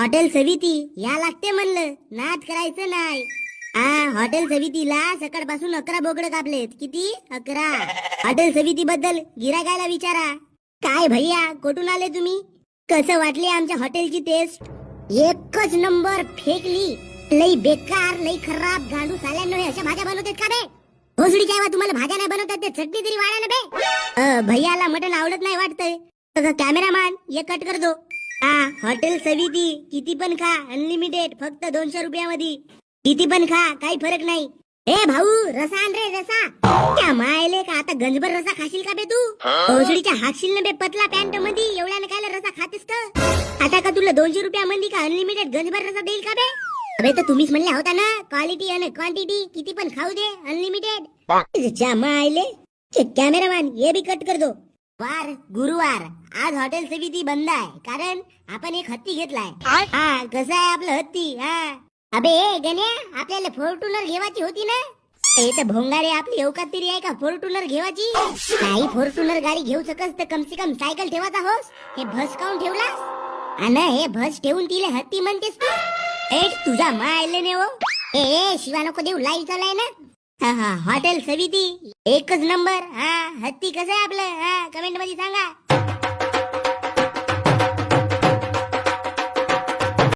Hotel सविती या लागते म्हणलं, नाद करायचं नाही. हॉटेल सवितीला सकाळपासून 11 बोकडे कापलेत. किती? 11. हॉटेल सविती बद्दल गिराकायला विचारा. काय भैया, कुठून आले तुम्ही? कसं वाटले आमच्या हॉटेलची टेस्ट? एकच नंबर. फेकली. लई बेकार, लई खराब. गांडू साल्यांनो, हे अशा भाज्या बनवतात का बे? भोसडीच्या एव्हा तुम्हाला भाज्या नाही बनवतात ते चटणी तरी वाढा ना बे. भैयाला मटण आवडत नाही वाटतंय. कॅमेरामॅन ये कट कर दो. हॉटेल सविती किती पण खा, अनलिमिटेड, फक्त 200 रुपयामध्ये. किती पण खा, काही फरक नाही. ए भाऊ, रसा आण रे, रसा. त्या मायले का आता गंजभर रसा खाशील का बे तू? भोसडीच्या हाकशील ना बे पतला पॅन्ट मध्ये. एवढ्याने खायला रसा खातेस का? आता का तुला 200 रुपयामध्ये का अनलिमिटेड गंजभर रसा देईल का बे? अबे तर तुम्हीच म्हणले होता ना, क्वालिटी आणि क्वांटिटी किती पण खाऊ दे, अनलिमिटेड. मायले. कॅमेरामॅन ये भी कट कर दो. वार गुरुवार आज हॉटेल सविती बंद आहे, कारण आपण एक हत्ती घेतलाय. कसं आहे आपलं हत्ती? अबे गण्या, आपल्याला फॉर्च्युनर घेवायची होती ना. तर भोंगारे, आपली अवकात तरी आहे का फॉर्च्युनर घेवायची? नाही, फॉर्च्युनर गाडी घेऊ शकस तर कम से कम सायकल ठेवायचा होस. हे भस काऊन ठेवलास? आणि हे भस ठेवून तिले हत्ती म्हणतेस तू? तुझा मायले ने हो. शिवा नको देऊ, लाईव्ह चालू ना. हॉटेल सविती एकच नंबर. हत्ती कसं आहे आपलं? कमेंट मध्ये सांगा.